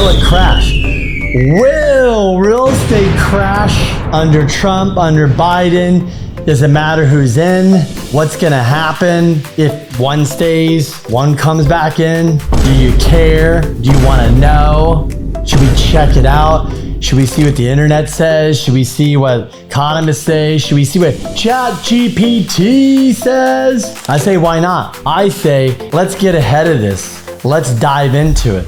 it crash? Will real estate crash under Trump, under Biden? Does it matter who's in? What's gonna happen if one stays, one comes back in? Do you care? Do you wanna know? Should we check it out? Should we see what the internet says? Should we see what economists say? Should we see what ChatGPT says? I say, why not? I say, let's get ahead of this. Let's dive into it.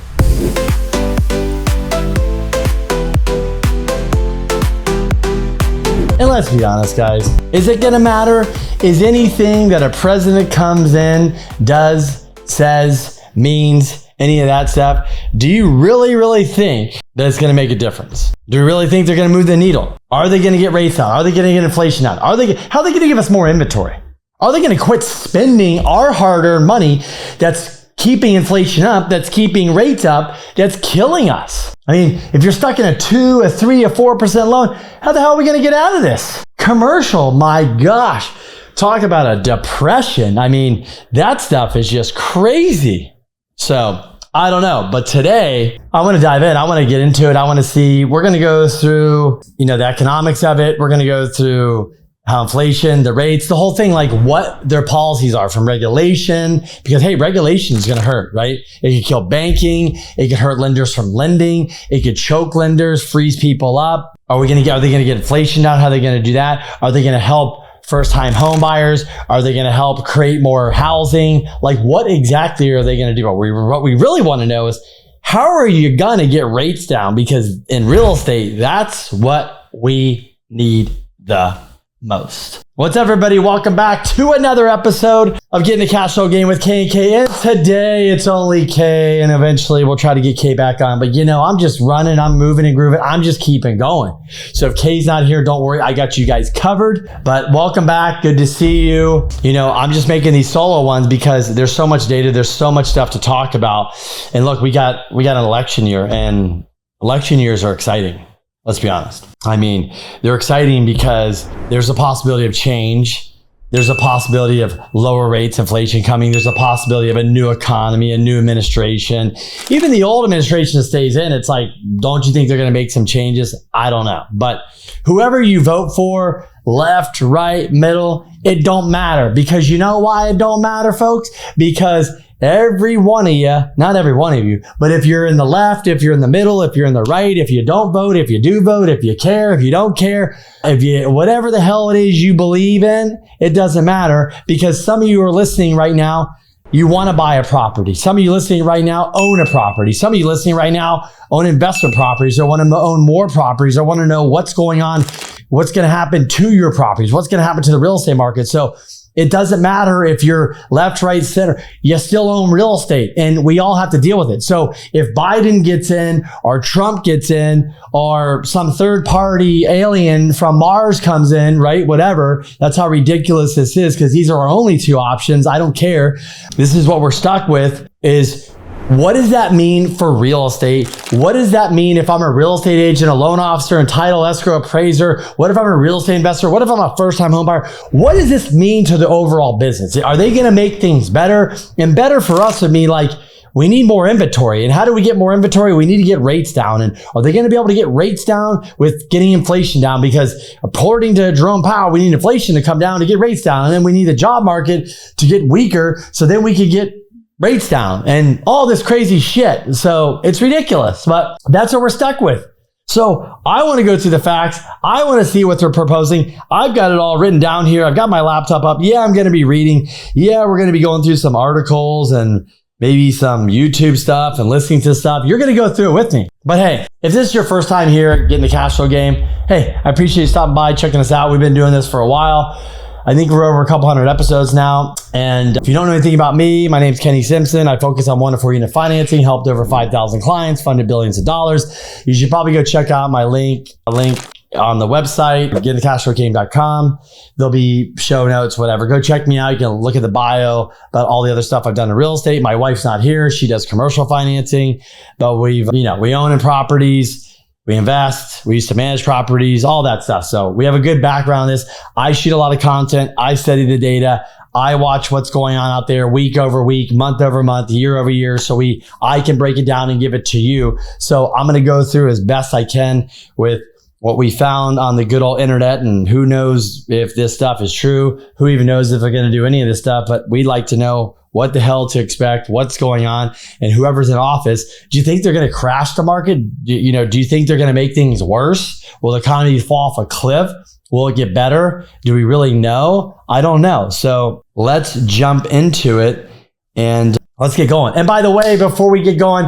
And let's be honest, guys. Is it gonna matter? Is anything that a president comes in, does, says, means, any of that stuff, do you really think that it's gonna make a difference? Do you really think they're gonna move the needle? Are they gonna get rates out? Are they gonna get inflation out? How are they gonna give us more inventory? Are they gonna quit spending our hard-earned money that's keeping inflation up, that's keeping rates up, that's killing us? I mean, if you're stuck in a 2, a 3, a 4% loan, how the hell are we gonna get out of this? Commercial, my gosh. Talk about a depression. I mean, that stuff is just crazy. So, I don't know, but today I want to dive in. I want to get into it. I want to see, we're going to go through, the economics of it. We're going to go through how inflation, the rates, the whole thing, like what their policies are from regulation, because hey, regulation is going to hurt, right? It could kill banking. It could hurt lenders from lending. It could choke lenders, freeze people up. Are they going to get inflation down? How are they going to do that? Are they going to help first-time home buyers? Are they going to help create more housing? Like, what exactly are they going to do? What we really want to know is, how are you going to get rates down? Because in real estate, that's what we need the most. What's up, everybody? Welcome back to another episode of Getting the Cashflow Game with K and K. And today it's only K, and eventually we'll try to get K back on. But I'm just running, I'm moving and grooving. I'm just keeping going. So if K's not here, don't worry. I got you guys covered. But welcome back. Good to see you. I'm just making these solo ones because there's so much data. There's so much stuff to talk about. And look, we got an election year, and election years are exciting. Let's be honest. I mean, they're exciting because there's a possibility of change. There's a possibility of lower rates, inflation coming. There's a possibility of a new economy, a new administration. Even the old administration that stays in, it's like, don't you think they're going to make some changes? I don't know. But whoever you vote for, left, right, middle, it don't matter. Because you know why it don't matter, folks? Because every one of you, not every one of you, but if you're in the left, if you're in the middle, if you're in the right, if you don't vote, if you do vote, if you care, if you don't care, whatever the hell it is you believe in, it doesn't matter, because some of you are listening right now, you want to buy a property. Some of you listening right now own a property. Some of you listening right now own investment properties, or want to own more properties, or want to know what's going on, what's going to happen to your properties, what's going to happen to the real estate market. So it doesn't matter if you're left, right, center. You still own real estate, and we all have to deal with it. So if Biden gets in, or Trump gets in, or some third party alien from Mars comes in, right? Whatever. That's how ridiculous this is, because these are our only two options. I don't care. This is what we're stuck with is, what does that mean for real estate? What does that mean if I'm a real estate agent, a loan officer, and title escrow appraiser? What if I'm a real estate investor? What if I'm a first-time home buyer? What does this mean to the overall business? Are they going to make things better? And better for us would mean, like, we need more inventory. And how do we get more inventory? We need to get rates down. And are they going to be able to get rates down with getting inflation down? Because according to Jerome Powell, we need inflation to come down to get rates down. And then we need the job market to get weaker, so then we could get rates down and all this crazy shit. So it's ridiculous, but that's what we're stuck with. So I want to go through the facts. I want to see what they're proposing. I've got it all written down here. I've got my laptop up. Yeah, I'm going to be reading. Yeah, we're going to be going through some articles and maybe some YouTube stuff and listening to stuff. You're going to go through it with me. But hey, if this is your first time here getting the Cashflow Game, hey, I appreciate you stopping by, checking us out. We've been doing this for a while. I think we're over a couple hundred episodes now. And if you don't know anything about me, my name's Kenny Simpson. I focus on 1 to 4 unit financing, helped over 5,000 clients, funded billions of dollars. You should probably go check out my link on the website, getthecashflowgame.com. There'll be show notes, whatever. Go check me out. You can look at the bio about all the other stuff I've done in real estate. My wife's not here. She does commercial financing, but we own in properties. We invest, we used to manage properties, all that stuff. So we have a good background in this. I shoot a lot of content. I study the data. I watch what's going on out there week over week, month over month, year over year. So I can break it down and give it to you. So I'm going to go through as best I can with what we found on the good old internet, and who knows if this stuff is true, who even knows if they're going to do any of this stuff, but we'd like to know what the hell to expect, what's going on, and whoever's in office. Do you think they're going to crash the market? Do you think they're going to make things worse? Will the economy fall off a cliff? Will it get better? Do we really know? I don't know. So let's jump into it and let's get going. And by the way, before we get going,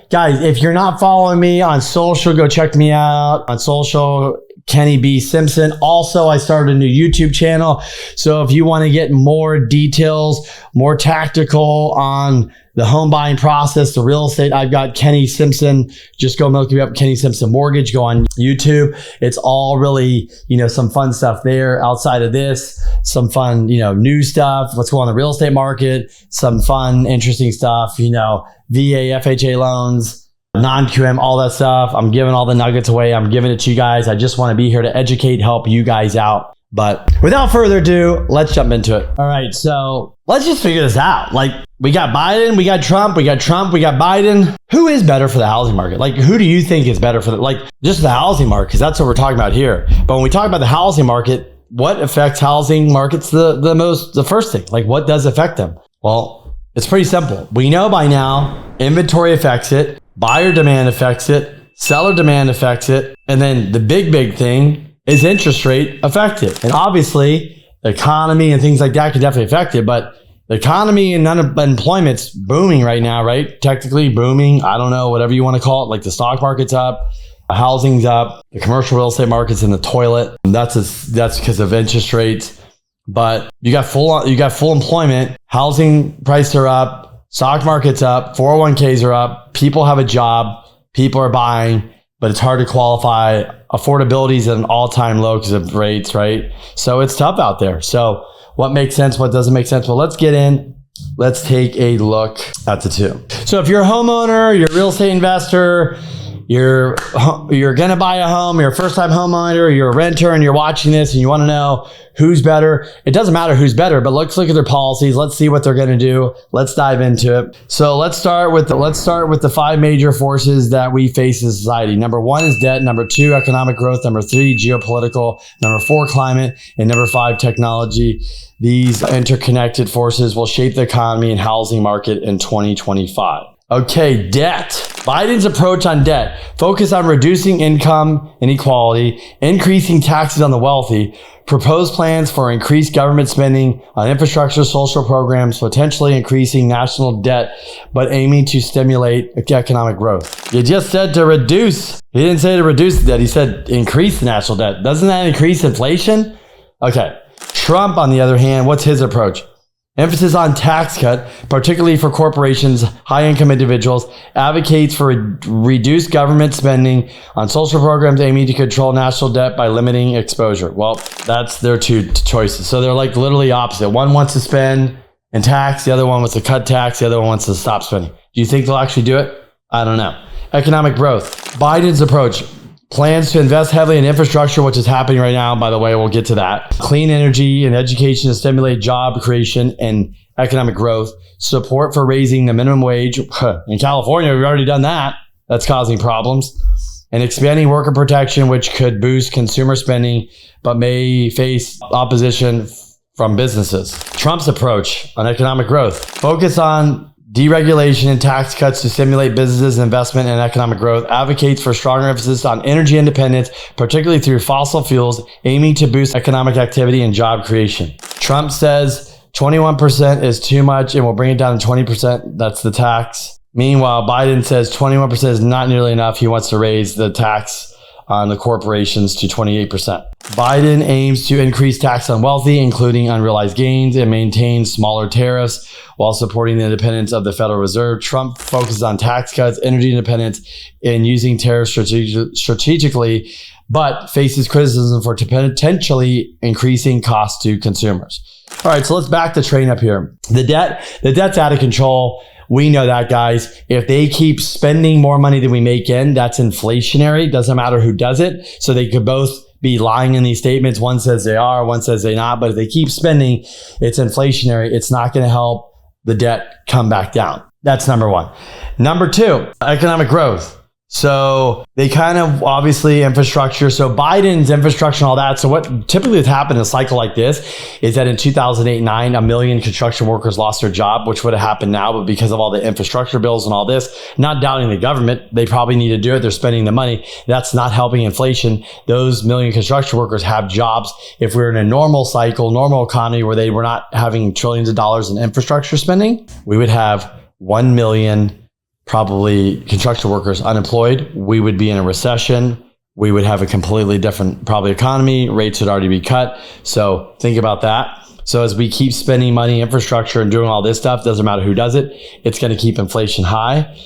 guys, if you're not following me on social, go check me out on social, Kenny B. Simpson. Also, I started a new YouTube channel. So if you want to get more details, more tactical on the home buying process, the real estate, I've got Kenny Simpson. Just go look me up, Kenny Simpson Mortgage. Go on YouTube. It's all really, some fun stuff there. Outside of this, some fun, new stuff. What's going on in the real estate market? Some fun, interesting stuff. VA, FHA loans, non-QM, all that stuff. I'm giving all the nuggets away. I'm giving it to you guys. I just want to be here to educate, help you guys out. But without further ado, let's jump into it. All right, so let's just figure this out. We got Biden, we got Trump, we got Biden. Who is better for the housing market? Who do you think is better for just the housing market? Because that's what we're talking about here. But when we talk about the housing market, what affects housing markets the most? The first thing, what does affect them? Well, it's pretty simple. We know by now, inventory affects it, buyer demand affects it, seller demand affects it, and then the big thing is interest rate affect it. And obviously, the economy and things like that could definitely affect it, but the economy and unemployment's booming right now, right? Technically booming. I don't know, whatever you want to call it. The stock market's up, housing's up, the commercial real estate market's in the toilet. That's because of interest rates. But you got full employment, housing prices are up, stock market's up, 401ks are up, people have a job, people are buying, but it's hard to qualify. Affordability is at an all-time low because of rates, right? So it's tough out there. So what makes sense, what doesn't make sense? Well, let's get in. Let's take a look at the two. So if you're a homeowner, you're a real estate investor, you're going to buy a home, you're a first-time homeowner, you're a renter, and you're watching this and you want to know who's better. It doesn't matter who's better, but let's look at their policies. Let's see what they're going to do. Let's dive into it. So let's start with the five major forces that we face in society. Number one is debt. Number two, economic growth. Number three, geopolitical. Number four, climate. And number five, technology. These interconnected forces will shape the economy and housing market in 2025. Okay, debt. Biden's approach on debt. Focus on reducing income inequality, increasing taxes on the wealthy, propose plans for increased government spending on infrastructure, social programs, potentially increasing national debt, but aiming to stimulate economic growth. You just said to reduce. He didn't say to reduce the debt. He said increase the national debt. Doesn't that increase inflation? Okay. Trump, on the other hand, what's his approach? Emphasis on tax cut, particularly for corporations, high-income individuals, advocates for reduced government spending on social programs aiming to control national debt by limiting exposure. Well, that's their two choices. So they're literally opposite. One wants to spend and tax. The other one wants to cut tax. The other one wants to stop spending. Do you think they'll actually do it? I don't know. Economic growth. Biden's approach. Plans to invest heavily in infrastructure, which is happening right now. By the way, we'll get to that. Clean energy and education to stimulate job creation and economic growth. Support for raising the minimum wage. In California, we've already done that. That's causing problems. And expanding worker protection, which could boost consumer spending, but may face opposition from businesses. Trump's approach on economic growth. Focus on deregulation and tax cuts to stimulate businesses, investment, and economic growth. Advocates for stronger emphasis on energy independence, particularly through fossil fuels, aiming to boost economic activity and job creation. Trump says 21% is too much and will bring it down to 20%. That's the tax. Meanwhile, Biden says 21% is not nearly enough. He wants to raise the tax on the corporations to 28%. Biden aims to increase tax on wealthy, including unrealized gains, and maintain smaller tariffs while supporting the independence of the Federal Reserve. Trump focuses on tax cuts, energy independence, and using tariffs strategically, but faces criticism for potentially increasing costs to consumers. All right, so let's back the train up here. The debt's out of control. We know that, guys. If they keep spending more money than we make in, that's inflationary. Doesn't matter who does it. So they could both be lying in these statements. One says they are, one says they're not. But if they keep spending, it's inflationary. It's not going to help the debt come back down. That's number one. Number two, economic growth. So they kind of obviously infrastructure. So Biden's infrastructure and all that. So what typically has happened in a cycle like this is that in 2008-9, 1 million construction workers lost their job, which would have happened now. But because of all the infrastructure bills and all this, not doubting the government, they probably need to do it. They're spending the money. That's not helping inflation. Those million construction workers have jobs. If we're in a normal cycle, normal economy where they were not having trillions of dollars in infrastructure spending, we would have 1 million probably construction workers unemployed. We would be in a recession. We would have a completely different probably economy. Rates would already be cut. So think about that. So as we keep spending money, infrastructure, and doing all this stuff, doesn't matter who does it, it's going to keep inflation high.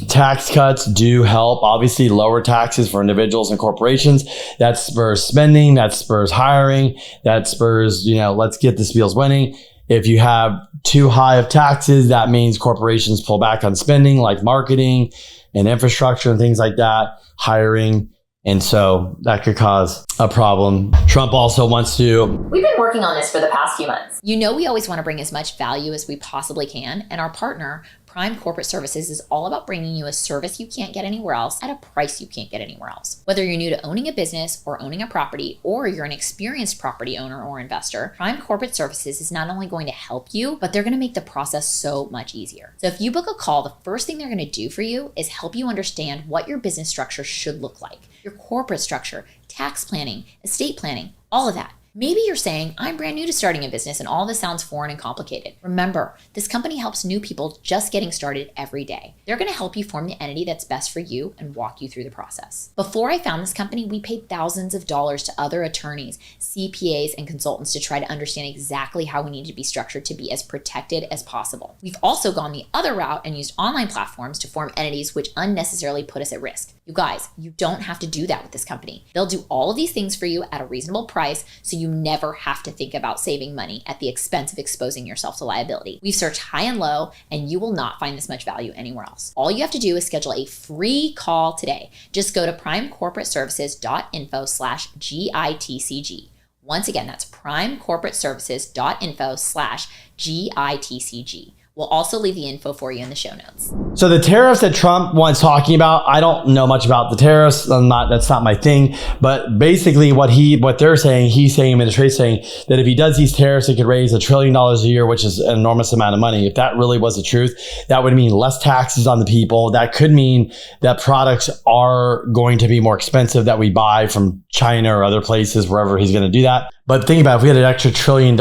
Tax cuts do help. Obviously, lower taxes for individuals and corporations. That spurs spending. That spurs hiring. That spurs, let's get this deals winning. If you have too high of taxes, that means corporations pull back on spending like marketing and infrastructure and things like that, hiring. And so that could cause a problem. Trump also wants to... We've been working on this for the past few months. We always want to bring as much value as we possibly can. And our partner, Prime Corporate Services, is all about bringing you a service you can't get anywhere else at a price you can't get anywhere else. Whether you're new to owning a business or owning a property, or you're an experienced property owner or investor, Prime Corporate Services is not only going to help you, but they're going to make the process so much easier. So if you book a call, the first thing they're going to do for you is help you understand what your business structure should look like, your corporate structure, tax planning, estate planning, all of that. Maybe you're saying, I'm brand new to starting a business and all this sounds foreign and complicated. Remember, this company helps new people just getting started every day. They're going to help you form the entity that's best for you and walk you through the process. Before I found this company, we paid thousands of dollars to other attorneys, CPAs, and consultants to try to understand exactly how we need to be structured to be as protected as possible. We've also gone the other route and used online platforms to form entities which unnecessarily put us at risk. You guys, you don't have to do that with this company. They'll do all of these things for you at a reasonable price, so you never have to think about saving money at the expense of exposing yourself to liability. We've searched high and low, and you will not find this much value anywhere else. All you have to do is schedule a free call today. Just go to primecorporateservices.info/GITCG. Once again, that's primecorporateservices.info/GITCG. We'll also leave the info for you in the show notes. So the tariffs that Trump wants talking about, I don't know much about the tariffs. That's not my thing. But basically what they're saying, he's saying, administration's saying that if he does these tariffs, it could raise $1 trillion a year, which is an enormous amount of money. If that really was the truth, that would mean less taxes on the people. That could mean that products are going to be more expensive that we buy from China or other places, wherever he's going to do that. But think about it, if we had an extra $1 trillion,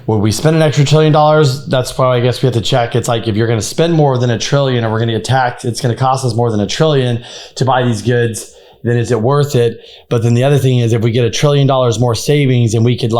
would we spend an extra $1 trillion? That's probably, I guess we have to check. It's like if you're going to spend more than $1 trillion and we're going to get taxed, it's going to cost us more than $1 trillion to buy these goods. Then is it worth it? But then the other thing is if we get $1 trillion more savings and we could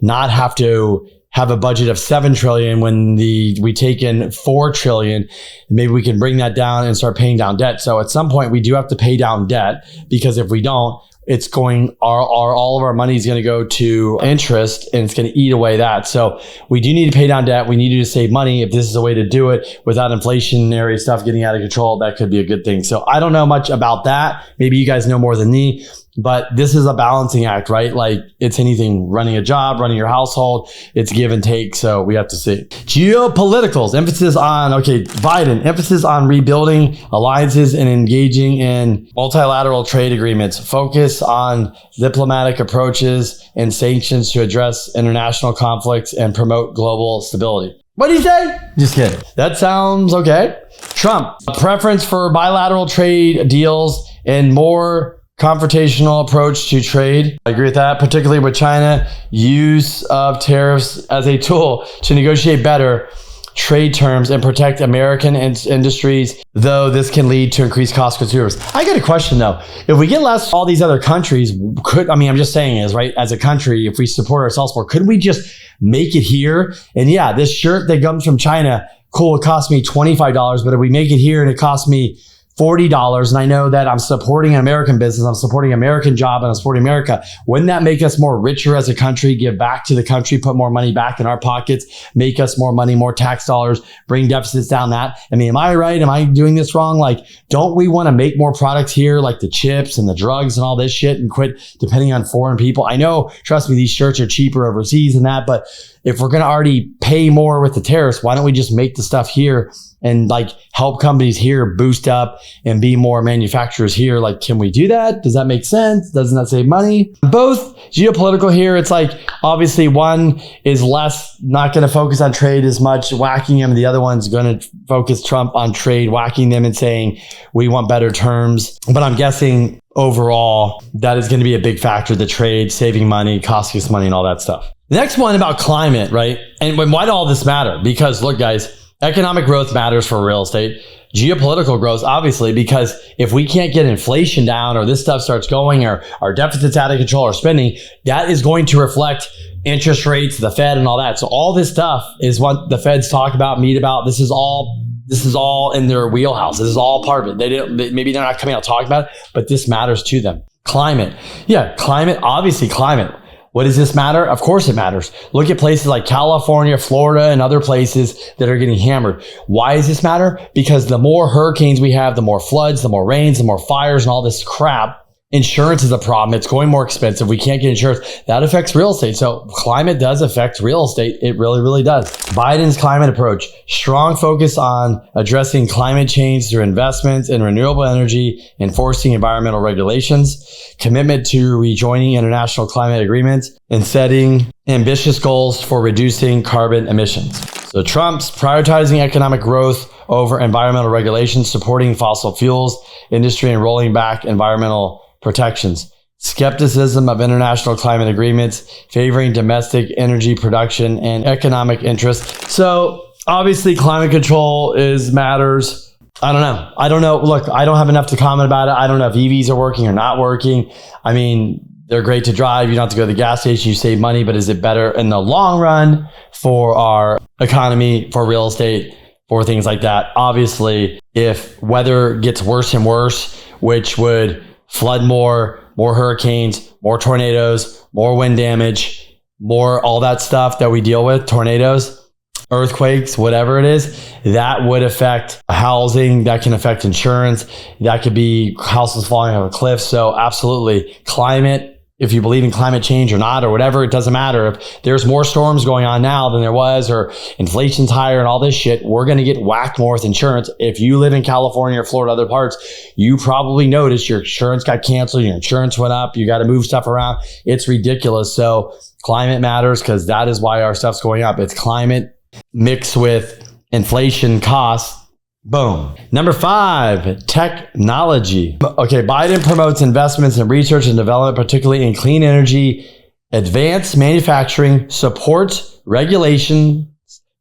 not have to have a budget of 7 trillion when we take in 4 trillion, maybe we can bring that down and start paying down debt. So at some point we do have to pay down debt, because if we don't, it's going, all of our money is going to go to interest, and it's going to eat away that. So we do need to pay down debt. We need to save money. If this is a way to do it without inflationary stuff getting out of control, that could be a good thing. So I don't know much about that. Maybe you guys know more than me. But this is a balancing act, right? Like it's anything, running a job, running your household, it's give and take. So we have to see. Geopoliticals, Biden, emphasis on rebuilding alliances and engaging in multilateral trade agreements, focus on diplomatic approaches and sanctions to address international conflicts and promote global stability. What did he say? Just kidding. That sounds okay. Trump, a preference for bilateral trade deals and more confrontational approach to trade. I agree with that, particularly with China. Use of tariffs as a tool to negotiate better trade terms and protect American industries, though this can lead to increased cost consumers. I got a question though. If we get less, all these other countries I'm just saying is, right, as a country, if we support ourselves more, could we just make it here? And yeah, this shirt that comes from China, cool, it cost me $25, but if we make it here and it costs me $40, and I know that I'm supporting an American business, I'm supporting an American job, and I'm supporting America, wouldn't that make us more richer as a country, give back to the country, put more money back in our pockets, make us more money, more tax dollars, bring deficits down that? I mean, am I right? Am I doing this wrong? Like, don't we want to make more products here, like the chips and the drugs and all this shit, and quit depending on foreign people? I know, trust me, these shirts are cheaper overseas and that, but if we're going to already pay more with the tariffs, why don't we just make the stuff here and like help companies here boost up and be more manufacturers here? Like, can we do that? Does that make sense? Doesn't that save money? Both geopolitical here. It's like, obviously one is less, not going to focus on trade as much, whacking them. The other one's going to focus Trump on trade, whacking them and saying, we want better terms. But I'm guessing overall, that is going to be a big factor, the trade, saving money, costing us money and all that stuff. The next one about climate, right? And why do all this matter? Because look, guys, economic growth matters for real estate. Geopolitical growth, obviously, because if we can't get inflation down or this stuff starts going or our deficit's out of control or spending, that is going to reflect interest rates, the Fed and all that. So all this stuff is what the Feds talk about, meet about. This is all in their wheelhouse. This is all part of it. Maybe they're not coming out talking about it, but this matters to them. Climate. Yeah, climate, obviously climate. What does this matter? Of course it matters. Look at places like California, Florida, and other places that are getting hammered. Why does this matter? Because the more hurricanes we have, the more floods, the more rains, the more fires, and all this crap. Insurance is a problem. It's going more expensive. We can't get insurance. That affects real estate. So climate does affect real estate. It really, really does. Biden's climate approach, strong focus on addressing climate change through investments in renewable energy, enforcing environmental regulations, commitment to rejoining international climate agreements, and setting ambitious goals for reducing carbon emissions. So Trump's prioritizing economic growth over environmental regulations, supporting fossil fuels industry and rolling back environmental protections. Skepticism of international climate agreements, favoring domestic energy production and economic interests. So obviously climate control matters. I don't know. Look, I don't have enough to comment about it. I don't know if EVs are working or not working. I mean, they're great to drive. You don't have to go to the gas station. You save money, but is it better in the long run for our economy, for real estate, for things like that? Obviously, if weather gets worse and worse, which would flood more hurricanes, more tornadoes, more wind damage, more all that stuff that we deal with, tornadoes, earthquakes, whatever it is, that would affect housing, that can affect insurance, that could be houses falling off a cliff. So absolutely, climate, if you believe in climate change or not, or whatever, it doesn't matter. If there's more storms going on now than there was, or inflation's higher and all this shit, we're going to get whacked more with insurance. If you live in California or Florida, other parts, you probably noticed your insurance got canceled, your insurance went up, you got to move stuff around. It's ridiculous. So climate matters because that is why our stuff's going up. It's climate mixed with inflation costs. Boom. Number 5, technology. Okay, Biden promotes investments in research and development, particularly in clean energy, advanced manufacturing, supports regulation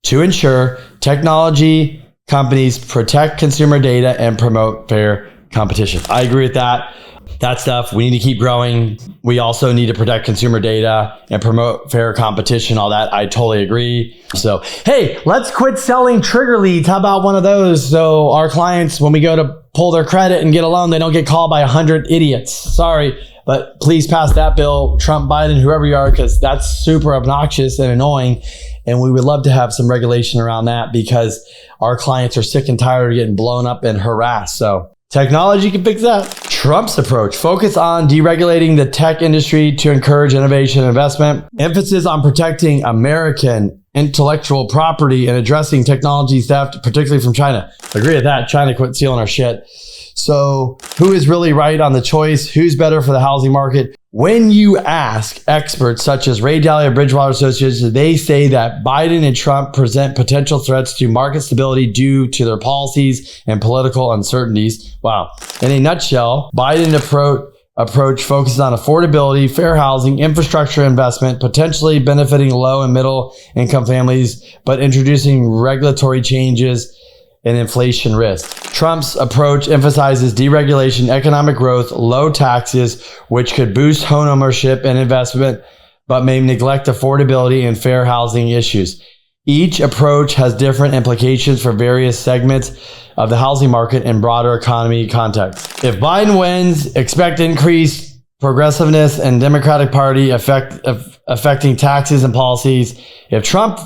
to ensure technology companies protect consumer data and promote fair competition. I agree with that. That stuff, we need to keep growing. We also need to protect consumer data and promote fair competition, all that. I totally agree. So, hey, let's quit selling trigger leads. How about one of those? So our clients, when we go to pull their credit and get a loan, they don't get called by 100 idiots. Sorry, but please pass that bill, Trump, Biden, whoever you are, because that's super obnoxious and annoying. And we would love to have some regulation around that because our clients are sick and tired of getting blown up and harassed. So technology can fix that. Trump's approach, focus on deregulating the tech industry to encourage innovation and investment. Emphasis on protecting American intellectual property and addressing technology theft, particularly from China. Agree with that. China quit stealing our shit. So who is really right on the choice? Who's better for the housing market? When you ask experts such as Ray Dalio of Bridgewater Associates, they say that Biden and Trump present potential threats to market stability due to their policies and political uncertainties. Wow. In a nutshell, Biden approach focuses on affordability, fair housing, infrastructure investment, potentially benefiting low and middle income families, but introducing regulatory changes and inflation risk. Trump's approach emphasizes deregulation, economic growth, low taxes, which could boost homeownership and investment, but may neglect affordability and fair housing issues. Each approach has different implications for various segments of the housing market and broader economy context. If Biden wins, expect increased progressiveness and Democratic Party affecting taxes and policies. If Trump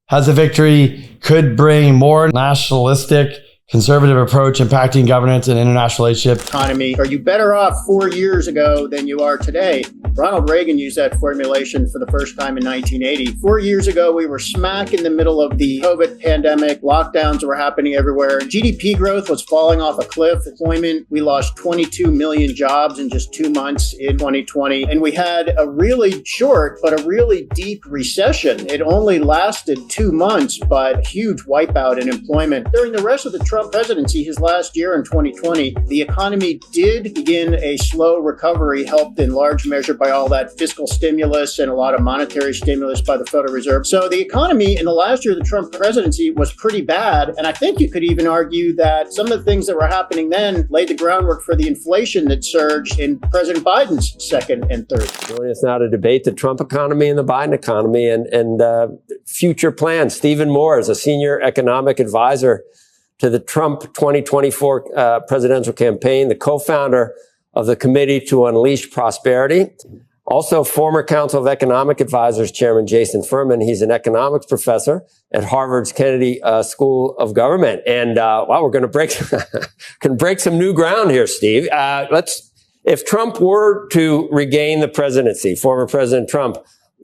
has a victory, could bring more nationalistic, conservative approach impacting governance and international relationships. Economy. Are you better off 4 years ago than you are today? Ronald Reagan used that formulation for the first time in 1980. 4 years ago, we were smack in the middle of the COVID pandemic. Lockdowns were happening everywhere. GDP growth was falling off a cliff. Employment, we lost 22 million jobs in just 2 months in 2020. And we had a really short, but a really deep recession. It only lasted 2 months, but huge wipeout in employment. During the rest of the Trump presidency, his last year in 2020, the economy did begin a slow recovery, helped in large measure by all that fiscal stimulus and a lot of monetary stimulus by the Federal Reserve. So the economy in the last year of the Trump presidency was pretty bad. And I think you could even argue that some of the things that were happening then laid the groundwork for the inflation that surged in President Biden's second and third. Joining us now to debate the Trump economy and the Biden economy and future plans. Stephen Moore is a senior economic advisor to the Trump 2024 presidential campaign, the co-founder of the Committee to Unleash Prosperity. Also, former Council of Economic Advisors Chairman Jason Furman. He's an economics professor at Harvard's Kennedy School of Government. And wow, we're going to break some new ground here, Steve. If Trump were to regain the presidency, former President Trump,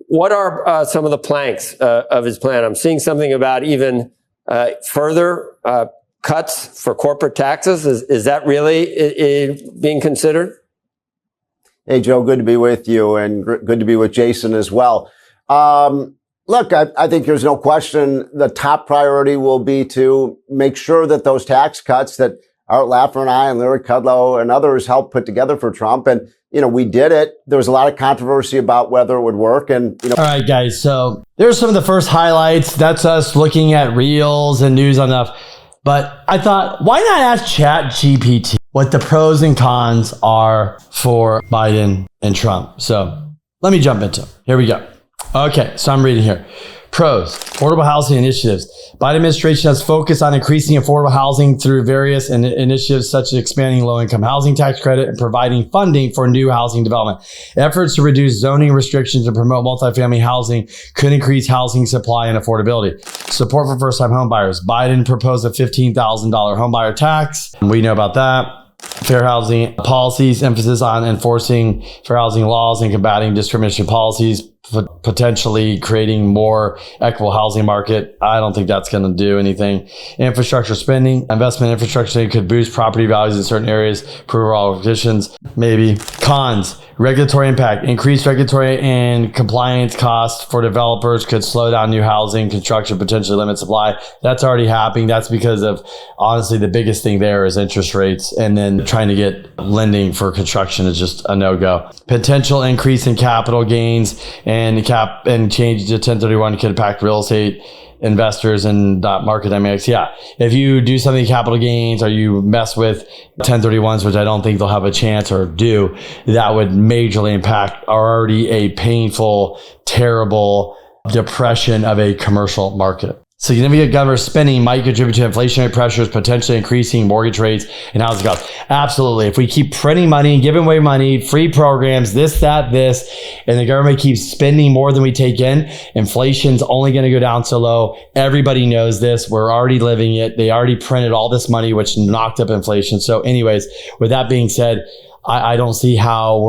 what are some of the planks of his plan? I'm seeing something about even further cuts for corporate taxes. Is that really being considered? Hey, Joe, good to be with you, and good to be with Jason as well. Look, I think there's no question the top priority will be to make sure that those tax cuts that Art Laffer and I and Larry Kudlow and others helped put together for Trump, and we did it. There was a lot of controversy about whether it would work. And all right, guys. So there's some of the first highlights. That's us looking at reels and news on stuff. But I thought, why not ask ChatGPT what the pros and cons are for Biden and Trump? So let me jump into it. Here we go. Okay, so I'm reading here. Pros, affordable housing initiatives. Biden administration has focused on increasing affordable housing through various initiatives such as expanding low-income housing tax credit and providing funding for new housing development. Efforts to reduce zoning restrictions and promote multifamily housing could increase housing supply and affordability. Support for first-time home buyers. Biden proposed a $15,000 homebuyer tax. We know about that. Fair housing policies, emphasis on enforcing fair housing laws and combating discrimination policies, potentially creating more equitable housing market. I don't think that's going to do anything. Infrastructure spending, investment infrastructure could boost property values in certain areas, improve overall conditions. Maybe. Cons, regulatory impact, increased regulatory and compliance costs for developers could slow down new housing construction, potentially limit supply. That's already happening. That's because of, honestly, the biggest thing there is interest rates, and then trying to get lending for construction is just a no-go. Potential increase in capital gains and change to 1031 could impact real estate investors and market dynamics. Yeah. If you do something capital gains or you mess with 1031s, which I don't think they'll have a chance or do, that would majorly impact already a painful, terrible depression of a commercial market. Significant government spending might contribute to inflationary pressures, potentially increasing mortgage rates and housing costs. Absolutely. If we keep printing money, giving away money, free programs, this, and the government keeps spending more than we take in, inflation's only going to go down so low. Everybody knows this. We're already living it. They already printed all this money, which knocked up inflation. So anyways, with that being said, I don't see how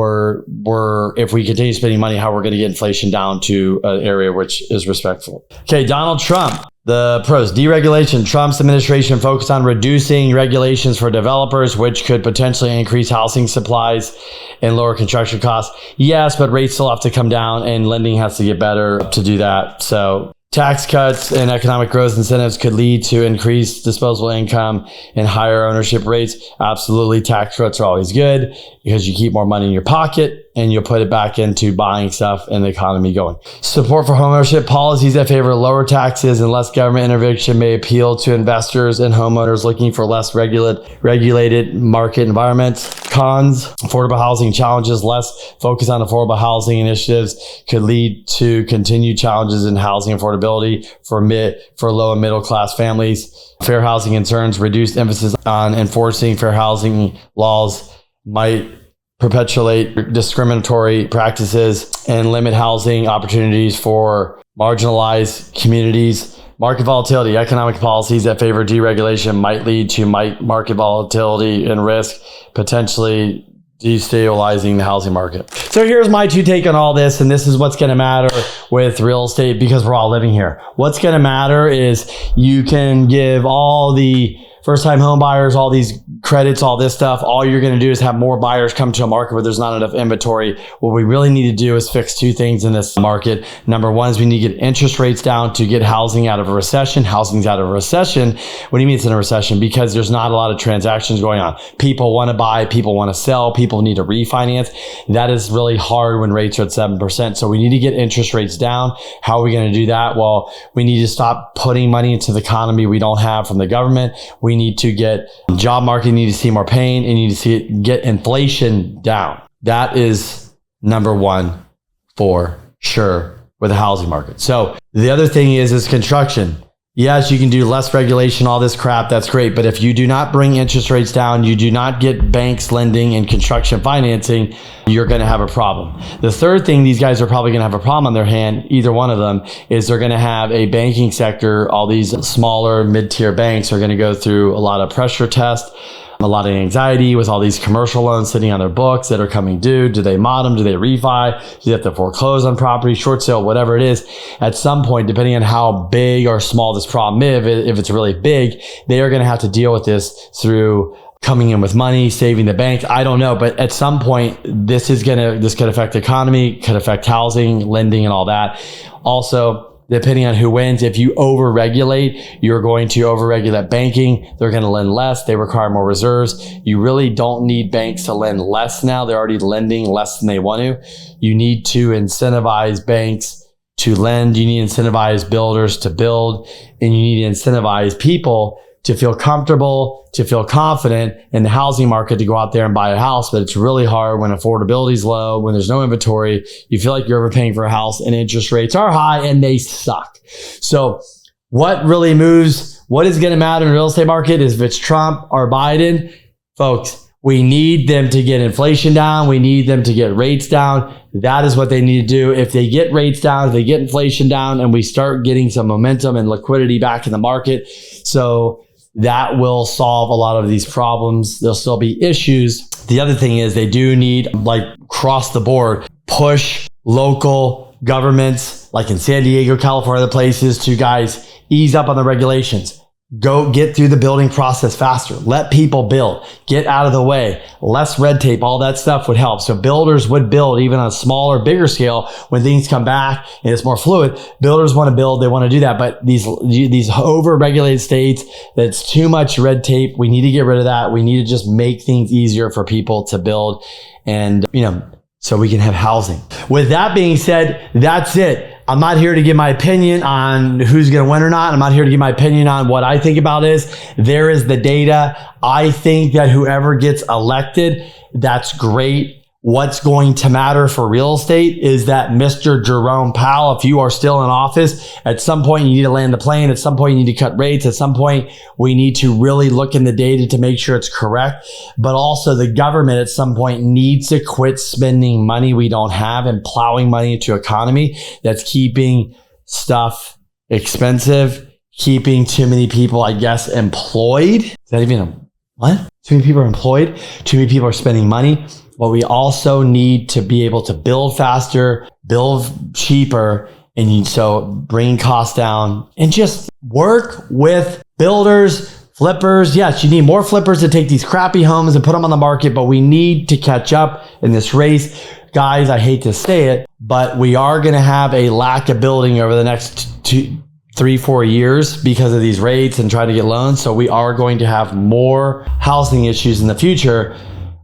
if we continue spending money, how we're going to get inflation down to an area which is respectful. Okay, Donald Trump. The pros, deregulation. Trump's administration focused on reducing regulations for developers, which could potentially increase housing supplies and lower construction costs. Yes, but rates still have to come down and lending has to get better to do that. So tax cuts and economic growth incentives could lead to increased disposable income and higher ownership rates. Absolutely. Tax cuts are always good because you keep more money in your pocket. and you'll put it back into buying stuff and the economy going. Support for homeownership policies that favor lower taxes and less government intervention may appeal to investors and homeowners looking for less regulated market environments. Cons, affordable housing challenges. Less focus on affordable housing initiatives could lead to continued challenges in housing affordability for low and middle class families. Fair housing concerns, reduced emphasis on enforcing fair housing laws might perpetuate discriminatory practices and limit housing opportunities for marginalized communities. Market volatility, economic policies that favor deregulation might lead to market volatility and risk, potentially destabilizing the housing market. So here's my two take on all this, and this is what's going to matter with real estate because we're all living here. What's going to matter is you can give all the first-time home buyers all these credits, all this stuff. All you're going to do is have more buyers come to a market where there's not enough inventory. What we really need to do is fix two things in this market. Number one is we need to get interest rates down to get housing out of a recession. Housing's out of a recession. What do you mean it's in a recession? Because there's not a lot of transactions going on. People want to buy, people want to sell, people need to refinance. That is really hard when rates are at 7%. So we need to get interest rates down. How are we going to do that? Well, we need to stop putting money into the economy we don't have from the government. We need to get job market, need to see more pain, and need to get inflation down. That is number one for sure with the housing market. So the other thing is construction. Yes, you can do less regulation, all this crap. That's great. But if you do not bring interest rates down, you do not get banks lending and construction financing, you're going to have a problem. The third thing these guys are probably going to have a problem on their hand, either one of them, is they're going to have a banking sector. All these smaller mid-tier banks are going to go through a lot of pressure tests, a lot of anxiety with all these commercial loans sitting on their books that are coming due. Do they mod them? Do they refi? Do they have to foreclose on property, short sale, whatever it is? At some point, depending on how big or small this problem is, if it's really big, they are going to have to deal with this through coming in with money, saving the banks. I don't know. But at some point, this could affect the economy, could affect housing, lending, and all that. Also, depending on who wins, if you overregulate, you're going to overregulate banking. They're going to lend less. They require more reserves. You really don't need banks to lend less now. They're already lending less than they want to. You need to incentivize banks to lend. You need to incentivize builders to build. And you need to incentivize people to feel comfortable, to feel confident in the housing market to go out there and buy a house. But it's really hard when affordability is low, when there's no inventory. You feel like you're overpaying for a house and interest rates are high and they suck. So what really moves, what is going to matter in the real estate market is if it's Trump or Biden. Folks, we need them to get inflation down. We need them to get rates down. That is what they need to do. If they get rates down, if they get inflation down, and we start getting some momentum and liquidity back in the market, so that will solve a lot of these problems. There'll still be issues. The other thing is they do need, like across the board, push local governments, like in San Diego, California, other places, to guys ease up on the regulations. Go get through the building process faster. Let people build. Get out of the way. Less red tape. All that stuff would help. So builders would build even on a smaller, bigger scale when things come back and it's more fluid. Builders want to build. They want to do that. But these over-regulated states, that's too much red tape. We need to get rid of that. We need to just make things easier for people to build and, so we can have housing. With that being said, that's it. I'm not here to give my opinion on who's going to win or not. I'm not here to give my opinion on what I think about this. There is the data. I think that whoever gets elected, that's great. What's going to matter for real estate is that Mr. Jerome Powell, if you are still in office, at some point you need to land the plane. At some point you need to cut rates. At some point we need to really look in the data to make sure it's correct. But also the government at some point needs to quit spending money we don't have and plowing money into economy that's keeping stuff expensive, keeping too many people, I guess, employed. Is that even what? Too many people are employed. Too many people are spending money. But we also need to be able to build faster, build cheaper, and so bring costs down and just work with builders, flippers. Yes, you need more flippers to take these crappy homes and put them on the market, but we need to catch up in this race. Guys, I hate to say it, but we are going to have a lack of building over the next 3-4 years because of these rates and trying to get loans. So we are going to have more housing issues in the future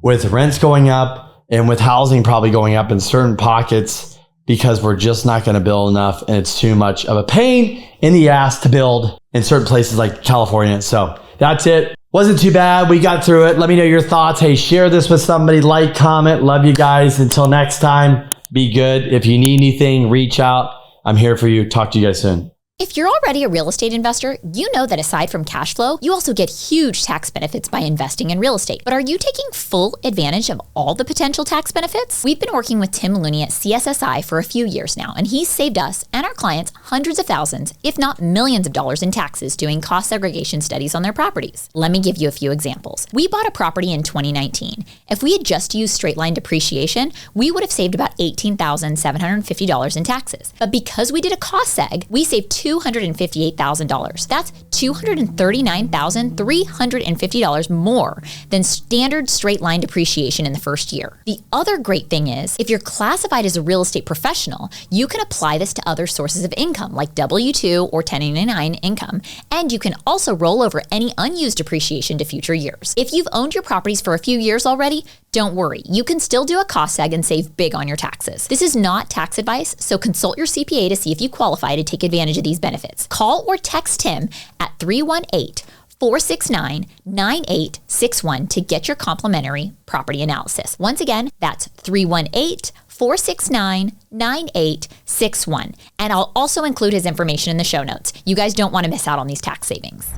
with rents going up, And with housing probably going up in certain pockets because we're just not going to build enough and it's too much of a pain in the ass to build in certain places like California. So that's it. Wasn't too bad. We got through it. Let me know your thoughts. Hey, share this with somebody. Like, comment. Love you guys. Until next time, be good. If you need anything, reach out. I'm here for you. Talk to you guys soon. If you're already a real estate investor, you know that aside from cash flow, you also get huge tax benefits by investing in real estate. But are you taking full advantage of all the potential tax benefits? We've been working with Tim Looney at CSSI for a few years now, and he's saved us and our clients hundreds of thousands, if not millions of dollars in taxes doing cost segregation studies on their properties. Let me give you a few examples. We bought a property in 2019. If we had just used straight line depreciation, we would have saved about $18,750 in taxes. But because we did a cost seg, we saved $258,000. That's $239,350 more than standard straight line depreciation in the first year. The other great thing is, if you're classified as a real estate professional, you can apply this to other sources of income like W-2 or 1099 income, and you can also roll over any unused depreciation to future years. If you've owned your properties for a few years already, don't worry, you can still do a cost seg and save big on your taxes. This is not tax advice, so consult your CPA to see if you qualify to take advantage of these benefits. Call or text Tim at 318-469-9861 to get your complimentary property analysis. Once again, that's 318-469-9861. And I'll also include his information in the show notes. You guys don't want to miss out on these tax savings.